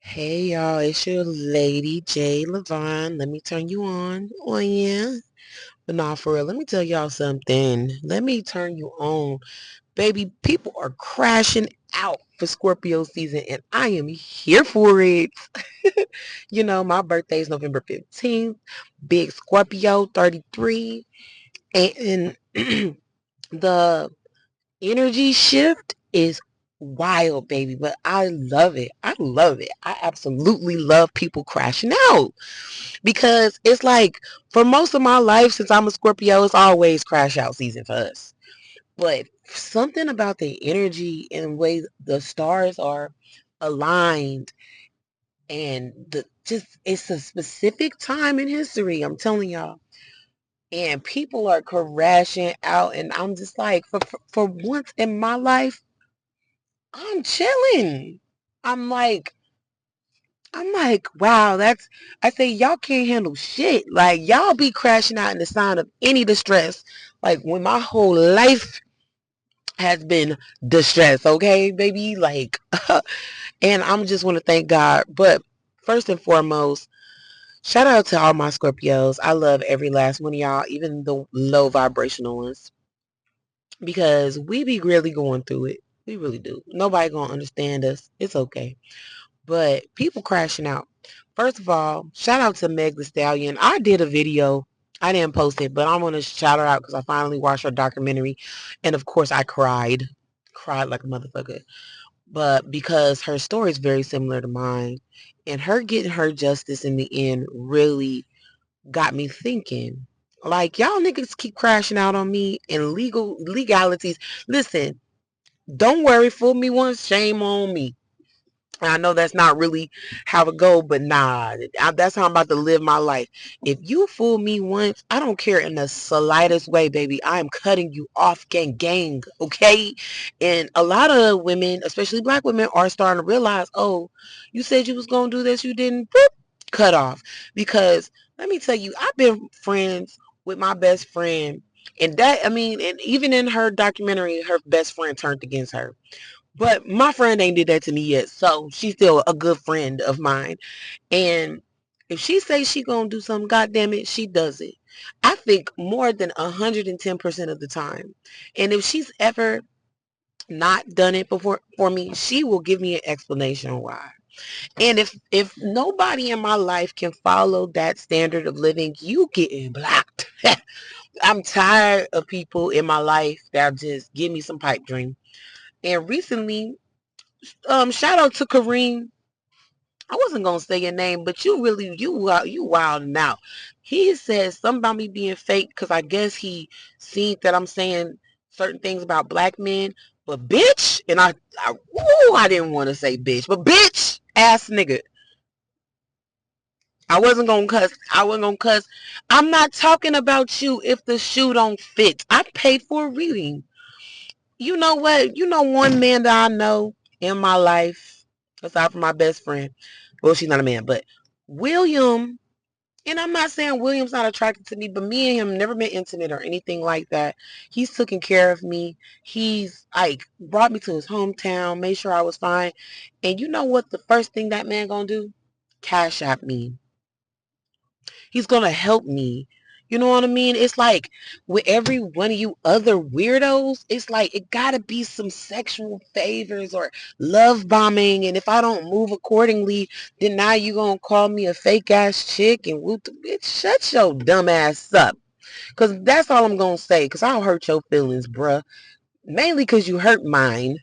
Hey y'all, it's your lady J Levine. Let me turn you on. Oh yeah. But nah, for real, let me tell y'all something. Let me turn you on. Baby, people are crashing out for Scorpio season and I am here for it. My birthday is November 15th. Big Scorpio 33. And the energy shift is wild, baby, but I love it. I love it. I absolutely love people crashing out because it's like for most of my life since I'm a Scorpio, it's always crash out season for us. But something about the energy and the way the stars are aligned and the just it's a specific time in history, I'm telling y'all. And people are crashing out and I'm just like for once in my life I'm chilling. I'm like, wow, I say y'all can't handle shit. Like y'all be crashing out in the sign of any distress. Like when my whole life has been distress, okay, baby? Like, and I'm just want to thank God. But first and foremost, shout out to all my Scorpios. I love every last one of y'all, even the low vibrational ones, because we be really going through it. We really do. Nobody gonna understand us. It's okay. But people crashing out. First of all, shout out to Meg the Stallion. I did a video. I didn't post it, but I want to shout her out because I finally watched her documentary. And of course, I cried. Cried like a motherfucker. But because her story is very similar to mine, and her getting her justice in the end really got me thinking. Like, y'all niggas keep crashing out on me and legalities. Listen, don't worry, fool me once, shame on me. I know that's not really how it go, but nah, that's how I'm about to live my life. If you fool me once, I don't care in the slightest way, baby. I am cutting you off, gang, okay? And a lot of women, especially black women, are starting to realize, oh, you said you was gonna do this, you didn't. Boop, cut off. Because let me tell you, I've been friends with my best friend, and and even in her documentary, her best friend turned against her. But my friend ain't did that to me yet, so she's still a good friend of mine. And if she says she gonna do something, goddamn it, she does it. I think more than 110% of the time. And if she's ever not done it before for me, she will give me an explanation why. And if nobody in my life can follow that standard of living, you getting blocked. I'm tired of people in my life that just give me some pipe dream. And recently, shout out to Kareem. I wasn't gonna say your name, but you wilding out. He said something about me being fake because I guess he seen that I'm saying certain things about black men. But bitch, and I didn't want to say bitch, but bitch ass nigga. I wasn't gonna cuss. I wasn't gonna cuss. I'm not talking about you if the shoe don't fit. I paid for a reading. You know what? You know one man that I know in my life, aside from my best friend. Well, she's not a man, but William, and I'm not saying William's not attracted to me, but me and him never been intimate or anything like that. He's taken care of me. He's like brought me to his hometown, made sure I was fine. And you know what the first thing that man gonna do? Cash at me. He's gonna help me. You know what I mean? It's like with every one of you other weirdos, it's like it gotta be some sexual favors or love bombing. And if I don't move accordingly, then now you gonna call me a fake ass chick and whoop the bitch. Shut your dumb ass up. Cause that's all I'm gonna say. Cause I'll hurt your feelings, bruh. Mainly cause you hurt mine.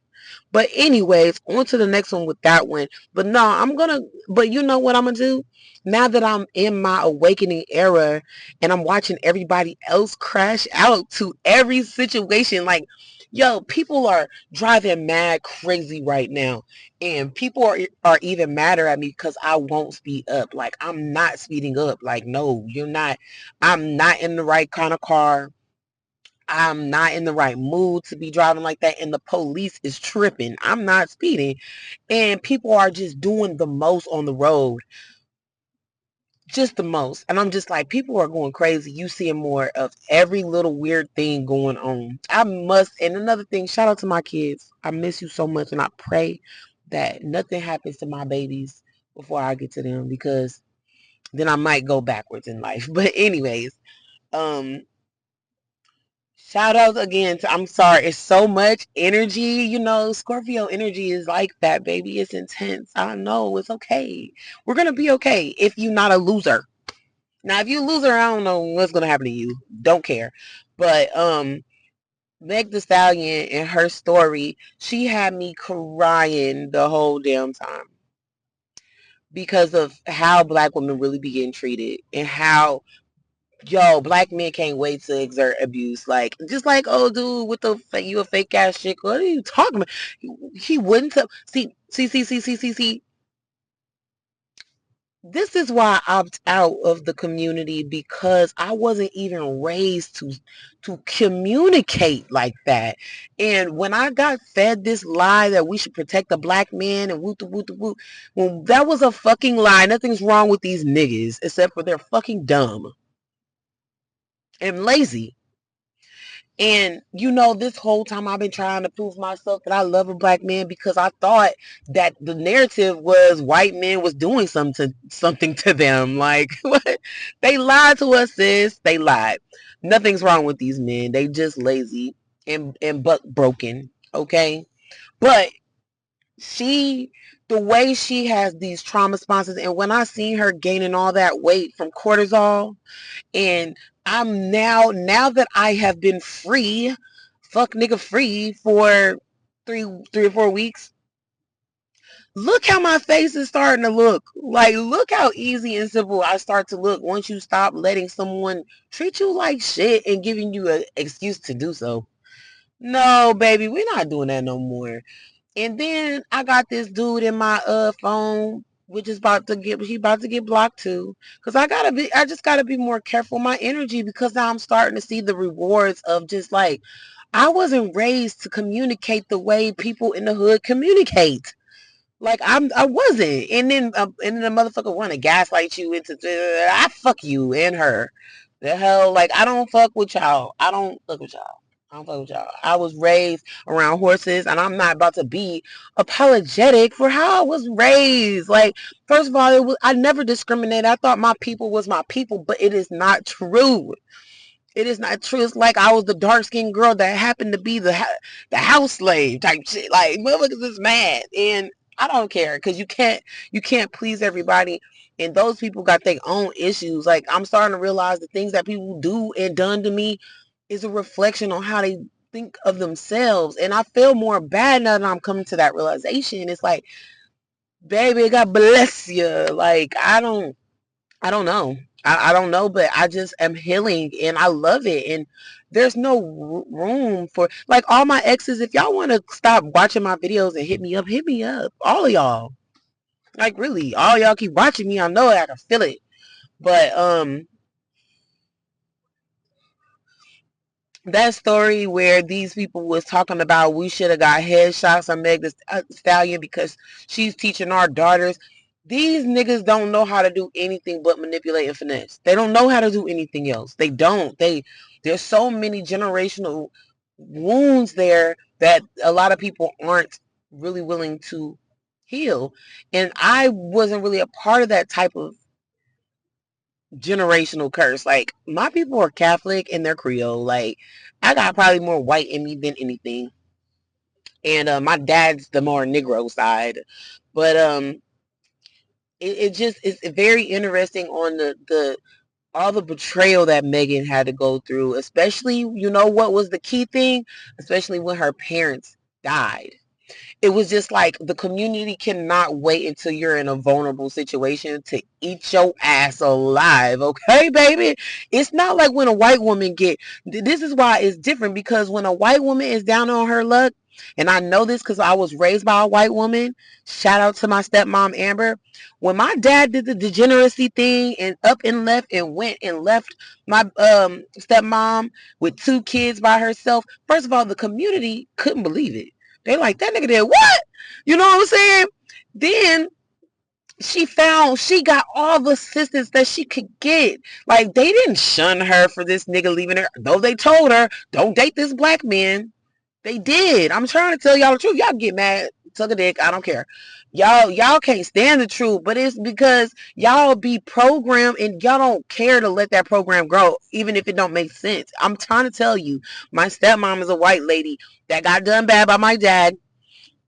But anyways, on to the next one with that one. But no, but you know what I'm gonna do? Now that I'm in my awakening era and I'm watching everybody else crash out to every situation, like, yo, people are driving mad crazy right now. And people are even madder at me because I won't speed up. Like, I'm not speeding up. Like, no, you're not. I'm not in the right kind of car. I'm not in the right mood to be driving like that, and the police is tripping. I'm not speeding, and people are just doing the most on the road, just the most. And I'm just like, people are going crazy. You seeing more of every little weird thing going on. And another thing, shout out to my kids. I miss you so much, and I pray that nothing happens to my babies before I get to them, because then I might go backwards in life. But anyways, um, shout out again to, I'm sorry, it's so much energy, Scorpio energy is like that, baby. It's intense. I know, it's okay. We're gonna be okay if you're not a loser. Now, if you a loser, I don't know what's gonna happen to you. Don't care. But Meg the Stallion and her story, she had me crying the whole damn time because of how black women really be getting treated, and how, yo, black men can't wait to exert abuse. Like, just like, oh, dude, with the you a fake ass chick. What are you talking about? He wouldn't tell. See. This is why I opt out of the community, because I wasn't even raised to communicate like that. And when I got fed this lie that we should protect the black man and woo woo woo, well, that was a fucking lie. Nothing's wrong with these niggas except for they're fucking dumb and lazy. And this whole time I've been trying to prove myself that I love a black man, because I thought that the narrative was white men was doing something to them. Like, what? They lied to us, sis. They lied. Nothing's wrong with these men. They just lazy and buck broken. Okay? But the way she has these trauma responses, and when I seen her gaining all that weight from cortisol, and I'm now that I have been free, fuck nigga free, for three or 4 weeks. Look how my face is starting to look. Like, look how easy and simple I start to look once you stop letting someone treat you like shit and giving you an excuse to do so. No, baby, we're not doing that no more. And then I got this dude in my phone, which is about to get blocked too. Cause I just gotta be more careful with my energy, because now I'm starting to see the rewards of just like, I wasn't raised to communicate the way people in the hood communicate. Like, I wasn't. And then the motherfucker want to gaslight you into, I fuck you and her. The hell, like, I don't fuck with y'all. I don't fuck with y'all. I don't fuck with y'all. I was raised around horses, and I'm not about to be apologetic for how I was raised. Like, first of all, I never discriminated. I thought my people was my people, but it is not true. It is not true. It's like I was the dark skinned girl that happened to be the house slave type shit. Like, motherfuckers is mad, and I don't care, because you can't please everybody, and those people got their own issues. Like, I'm starting to realize the things that people do and done to me is a reflection on how they think of themselves, and I feel more bad now that I'm coming to that realization. It's like, baby, God bless you. Like, I don't know. I don't know, but I just am healing, and I love it. And there's no room for, like, all my exes. If y'all want to stop watching my videos and hit me up, hit me up. All of y'all. Like, really, all y'all keep watching me. I know it. I can feel it. But that story where these people was talking about we should have got headshots on Meg the Stallion because she's teaching our daughters. These niggas don't know how to do anything but manipulate and finesse. They don't know how to do anything else. They don't. There's so many generational wounds there that a lot of people aren't really willing to heal. And I wasn't really a part of that type of generational curse. Like, my people are Catholic and they're Creole. Like, I got probably more white in me than anything, and my dad's the more Negro side. But it just is very interesting on the all the betrayal that Megan had to go through, especially, what was the key thing, especially when her parents died. It was just like, the community cannot wait until you're in a vulnerable situation to eat your ass alive. Okay, baby? It's not like when a white woman this is why it's different, because when a white woman is down on her luck, and I know this because I was raised by a white woman. Shout out to my stepmom, Amber. When my dad did the degeneracy thing and up and left and went and left my stepmom with 2 kids by herself, first of all, the community couldn't believe it. They like, that nigga did what? You know what I'm saying? Then she got all the assistance that she could get. Like, they didn't shun her for this nigga leaving her, though they told her, don't date this black man. They did. I'm trying to tell y'all the truth. Y'all get mad, suck a dick. I don't care. Y'all can't stand the truth, but it's because y'all be programmed and y'all don't care to let that program grow, even if it don't make sense. I'm trying to tell you, my stepmom is a white lady that got done bad by my dad,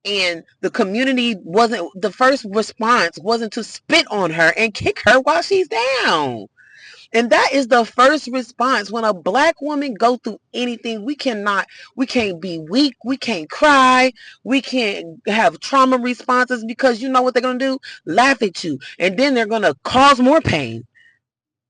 and the community wasn't, the first response wasn't to spit on her and kick her while she's down. And that is the first response. When a black woman go through anything, we can't be weak, we can't cry, we can't have trauma responses, because you know what they're going to do? Laugh at you. And then they're going to cause more pain.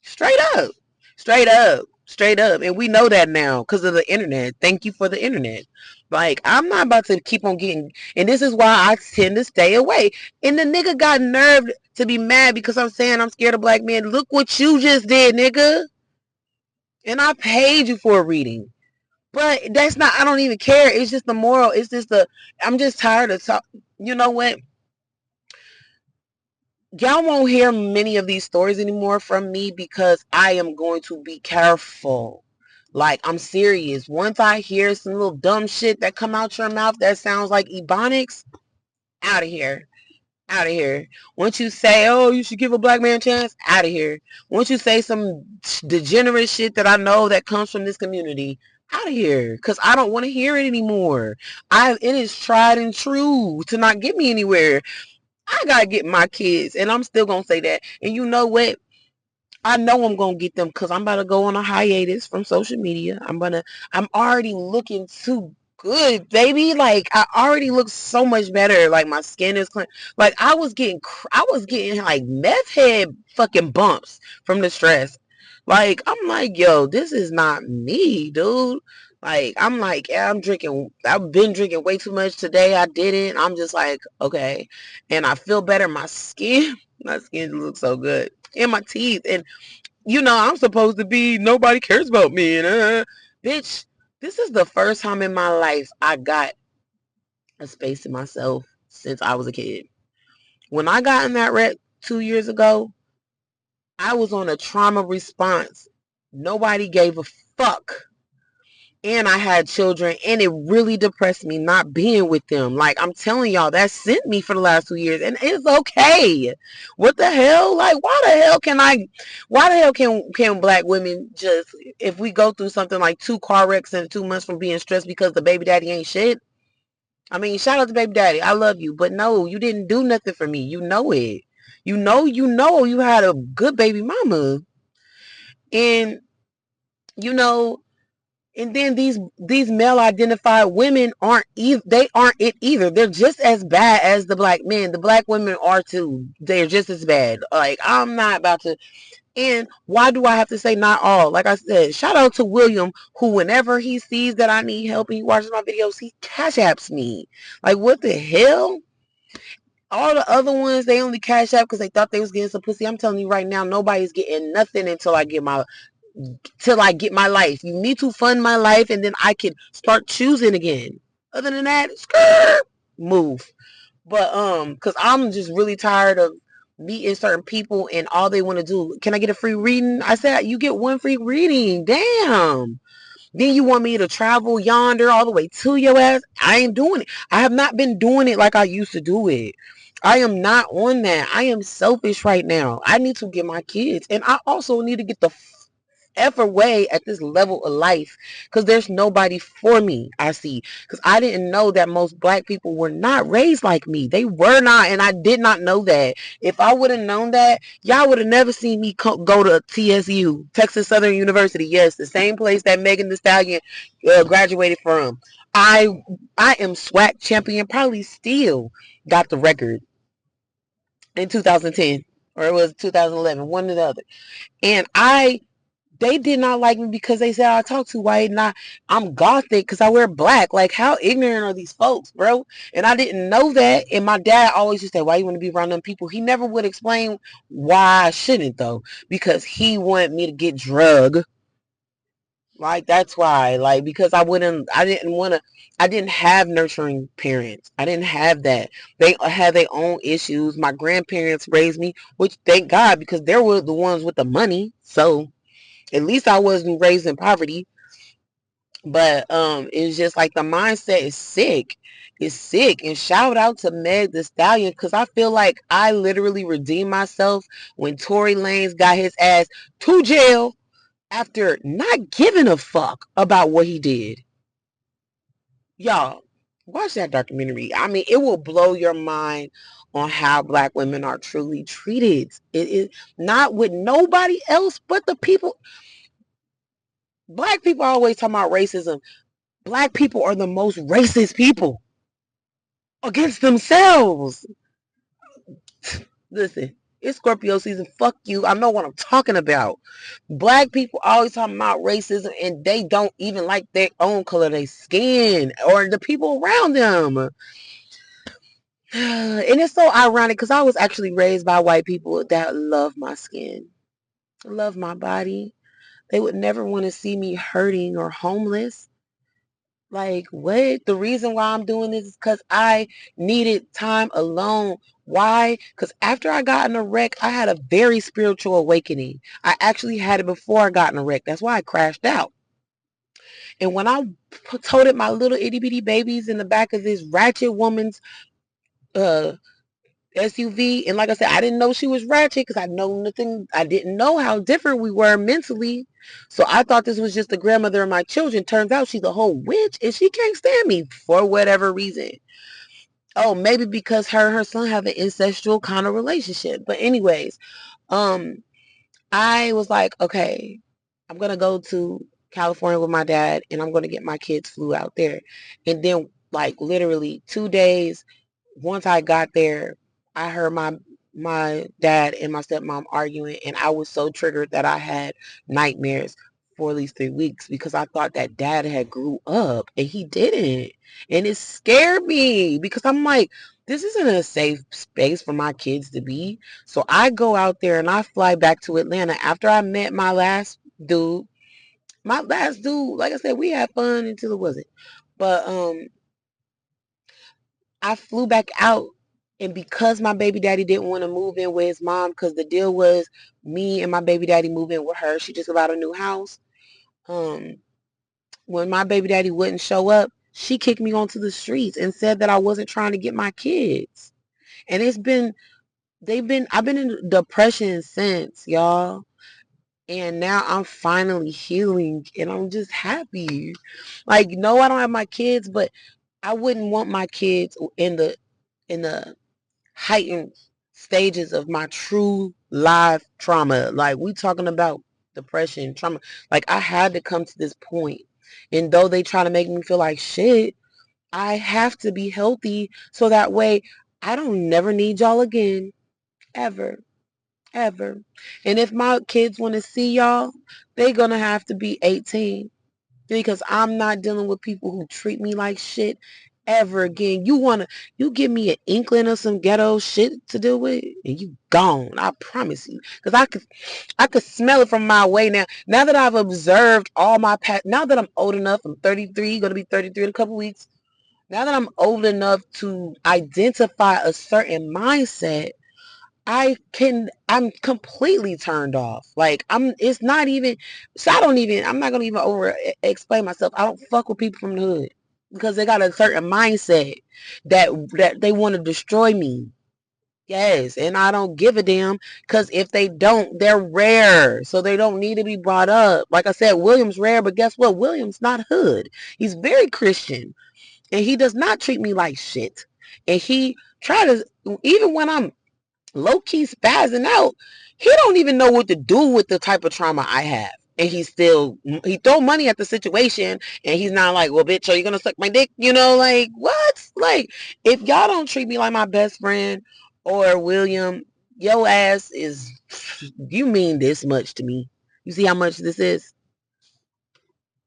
Straight up. Straight up. Straight up. And we know that now because of the internet. Thank you for the internet. Like, I'm not about to keep on getting, and this is why I tend to stay away. And the nigga got nerve to be mad because I'm saying I'm scared of black men. Look what you just did, nigga. And I paid you for a reading. But that's not, I don't even care. It's just the moral. It's just I'm just tired of talk. You know what? Y'all won't hear many of these stories anymore from me because I am going to be careful. Like, I'm serious. Once I hear some little dumb shit that come out your mouth that sounds like ebonics, out of here. Out of here. Once you say, oh, you should give a black man a chance, out of here. Once you say some degenerate shit that I know that comes from this community, out of here. Because I don't want to hear it anymore. It is tried and true to not get me anywhere. I gotta get my kids, and I'm still gonna say that. And you know what? I know I'm gonna get them because I'm about to go on a hiatus from social media. I'm already looking too good, baby. Like, I already look so much better. Like, my skin is clean. Like, I was getting like meth head fucking bumps from the stress. Like, I'm like, yo, this is not me, dude. Like, I'm like, yeah, I've been drinking way too much today. I didn't. I'm just like, okay. And I feel better. My skin looks so good. And my teeth. And, I'm supposed to be, nobody cares about me. And, bitch, this is the first time in my life I got a space to myself since I was a kid. When I got in that wreck 2 years ago, I was on a trauma response. Nobody gave a fuck. And I had children, and it really depressed me not being with them. Like, I'm telling y'all, that sent me for the last 2 years, and it's okay. What the hell? Like, why the hell can black women just, if we go through something like 2 car wrecks in 2 months from being stressed because the baby daddy ain't shit? I mean, shout out to baby daddy. I love you, but no, you didn't do nothing for me. You know it. You had a good baby mama. And, you know, and then these male identified women they aren't it either. They're just as bad as the black men. The black women are too. They're just as bad. Like, I'm not about to. And why do I have to say not all? Like I said, shout out to William, who whenever he sees that I need help and he watches my videos, he cash apps me. Like, what the hell? All the other ones, they only cash app because they thought they was getting some pussy. I'm telling you right now, nobody's getting nothing until I get my life. You need to fund my life, and then I can start choosing again. Other than that, move. But because I'm just really tired of meeting certain people and all they want to do. Can I get a free reading? I said, you get one free reading. Damn. Then you want me to travel yonder all the way to your ass? I ain't doing it. I have not been doing it like I used to do it. I am not on that. I am selfish right now. I need to get my kids. And I also need to get the ever way at this level of life, because there's nobody for me. I see, because I didn't know that most black people were not raised like me. They were not, and I did not know that. If I would have known that, y'all would have never seen me go to TSU, Texas Southern University. Yes, the same place that Megan Thee Stallion graduated from. I am SWAC champion, probably still got the record in 2010, or it was 2011, one or the other. And they did not like me because they said I talk too white, and I'm gothic because I wear black. Like, how ignorant are these folks, bro? And I didn't know that. And my dad always used to say, why you want to be around them people? He never would explain why I shouldn't, though, because he wanted me to get drugged. Like, that's why. Like, because I didn't have nurturing parents. I didn't have that. They had their own issues. My grandparents raised me, which thank God, because they were the ones with the money. So at least I wasn't raised in poverty. But it's just like the mindset is sick. It's sick. And shout out to Meg the Stallion, because I feel like I literally redeemed myself when Tory Lanez got his ass to jail after not giving a fuck about what he did. Y'all, watch that documentary. I mean, it will blow your mind on how black women are truly treated. It is not with nobody else but the people. Black people always talk about racism. Black people are the most racist people against themselves. Listen, it's Scorpio season. Fuck you. I know what I'm talking about. Black people always talking about racism and they don't even like their own color of their skin or the people around them. And it's so ironic because I was actually raised by white people that love my skin, love my body. They would never want to see me hurting or homeless. Like, what? The reason why I'm doing this is because I needed time alone. Why? Because after I got in a wreck, I had a very spiritual awakening. I actually had it before I got in a wreck. That's why I crashed out. And when I toted my little itty bitty babies in the back of this ratchet woman's uh SUV, and like I said, I didn't know she was ratchet because I know nothing. I didn't know how different we were mentally, so I thought this was just the grandmother of my children. Turns out she's a whole witch, and she can't stand me for whatever reason. Oh, maybe because her and her son have an incestual kind of relationship. But anyways, um, I was like, okay, I'm gonna go to California with my dad, and I'm gonna get my kids flew out there, and then like literally 2 days once I got there, I heard my dad and my stepmom arguing, and I was so triggered that I had nightmares for at least 3 weeks because I thought that dad had grew up and he didn't. And it scared me because I'm like, this isn't a safe space for my kids to be. So I go out there and I fly back to Atlanta after I met my last dude. My last dude, like I said, we had fun until it wasn't. But I flew back out, and because my baby daddy didn't want to move in with his mom, because the deal was me and my baby daddy move in with her. She just bought a new house. Um, when my baby daddy wouldn't show up, she kicked me onto the streets and said that I wasn't trying to get my kids. And I've been in depression since, y'all. And now I'm finally healing and I'm just happy. Like, no, I don't have my kids, but I wouldn't want my kids in the heightened stages of my true live trauma. Like, we talking about depression, trauma. Like, I had to come to this point. And though they try to make me feel like shit, I have to be healthy so that way I don't never need y'all again. Ever. Ever. And if my kids want to see y'all, they're going to have to be 18. Because I'm not dealing with people who treat me like shit ever again. You give me an inkling of some ghetto shit to deal with, and you gone. I promise you. Because I could smell it from my way now. Now that I've observed all my past, now that I'm old enough, I'm 33, going to be 33 in a couple weeks. Now that I'm old enough to identify a certain mindset, I'm completely turned off. Like, it's not even, so I'm not going to even over explain myself. I don't fuck with people from the hood because they got a certain mindset that they want to destroy me. Yes. And I don't give a damn because if they don't, they're rare. So they don't need to be brought up. Like I said, William's rare, but guess what? William's not hood. He's very Christian and he does not treat me like shit. And he try to, even when I'm low-key spazzing out, he don't even know what to do with the type of trauma I have. And he throw money at the situation and he's not like, well, bitch, are you gonna suck my dick? You know, like, what? Like, if y'all don't treat me like my best friend or William, your ass is, you mean this much to me. You see how much this is?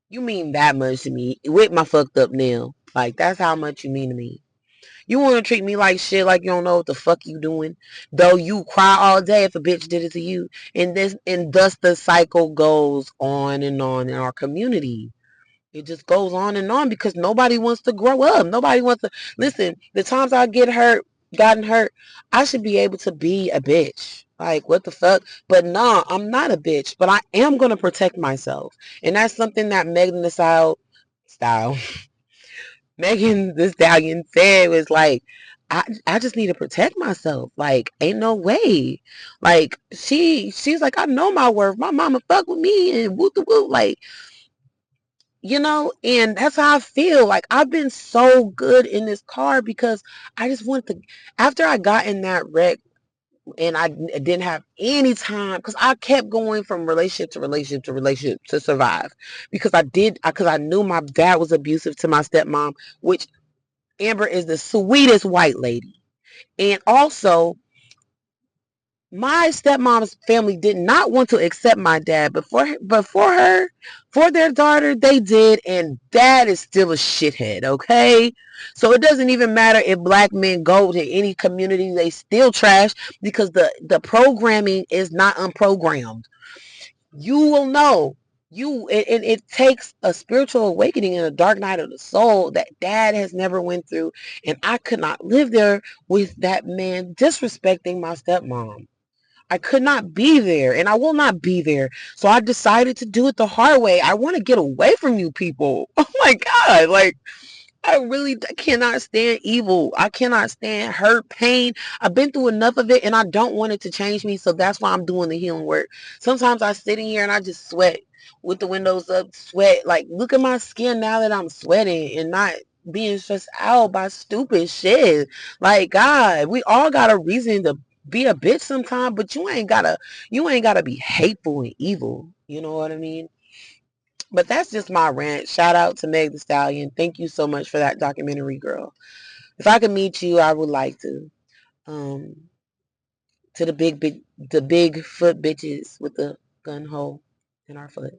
You mean that much to me with my fucked up nail. Like, that's how much you mean to me. You want to treat me like shit, like you don't know what the fuck you doing. Though you cry all day if a bitch did it to you. And thus the cycle goes on and on in our community. It just goes on and on because nobody wants to grow up. Nobody wants to listen. The times I gotten hurt, I should be able to be a bitch. Like, what the fuck? But nah, I'm not a bitch. But I am gonna protect myself. And that's something that Megan Thee Stallion style. Megan the Stallion said was like, I just need to protect myself. Like, ain't no way. Like, she's like, I know my worth. My mama fuck with me and woo woo. Like, and that's how I feel. Like, I've been so good in this car because I just want to, after I got in that wreck and I didn't have any time, because I kept going from relationship to relationship to relationship to survive, because I knew my dad was abusive to my stepmom, which Amber is the sweetest white lady. And also, my stepmom's family did not want to accept my dad, but for their daughter, they did, and dad is still a shithead, okay? So it doesn't even matter if black men go to any community, they still trash, because the programming is not unprogrammed. You will know. And it takes a spiritual awakening and a dark night of the soul that dad has never went through, and I could not live there with that man disrespecting my stepmom. I could not be there, and I will not be there. So I decided to do it the hard way. I want to get away from you people. Oh my God. Like, I really cannot stand evil. I cannot stand hurt, pain. I've been through enough of it, and I don't want it to change me. So that's why I'm doing the healing work. Sometimes I sit in here and I just sweat with the windows up, sweat. Like, look at my skin now that I'm sweating and not being stressed out by stupid shit. Like, God, we all got a reason to be a bitch sometime, but you ain't gotta be hateful and evil. You know what I mean? But that's just my rant. Shout out to Meg the Stallion. Thank you so much for that documentary, girl. If I could meet you, I would like to. Um, to the big foot bitches with the gun hole in our foot.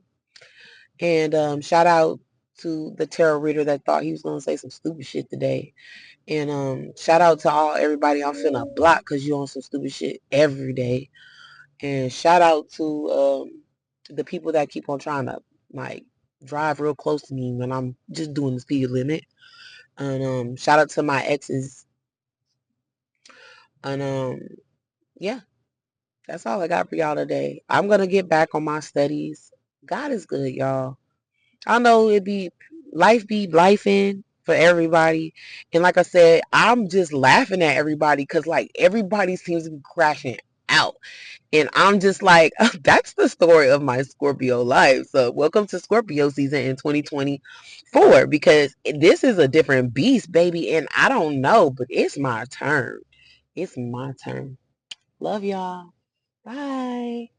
And shout out to the tarot reader that thought he was gonna say some stupid shit today. And shout out to everybody I'm finna block because you on some stupid shit every day. And shout out to the people that keep on trying to like drive real close to me when I'm just doing the speed limit. And shout out to my exes. And yeah, that's all I got for y'all today. I'm gonna get back on my studies. God is good, y'all. I know life be lifing for everybody. And like I said, I'm just laughing at everybody because like everybody seems to be crashing out. And I'm just like, that's the story of my Scorpio life. So welcome to Scorpio season in 2024, because this is a different beast, baby. And I don't know, but it's my turn. It's my turn. Love y'all. Bye.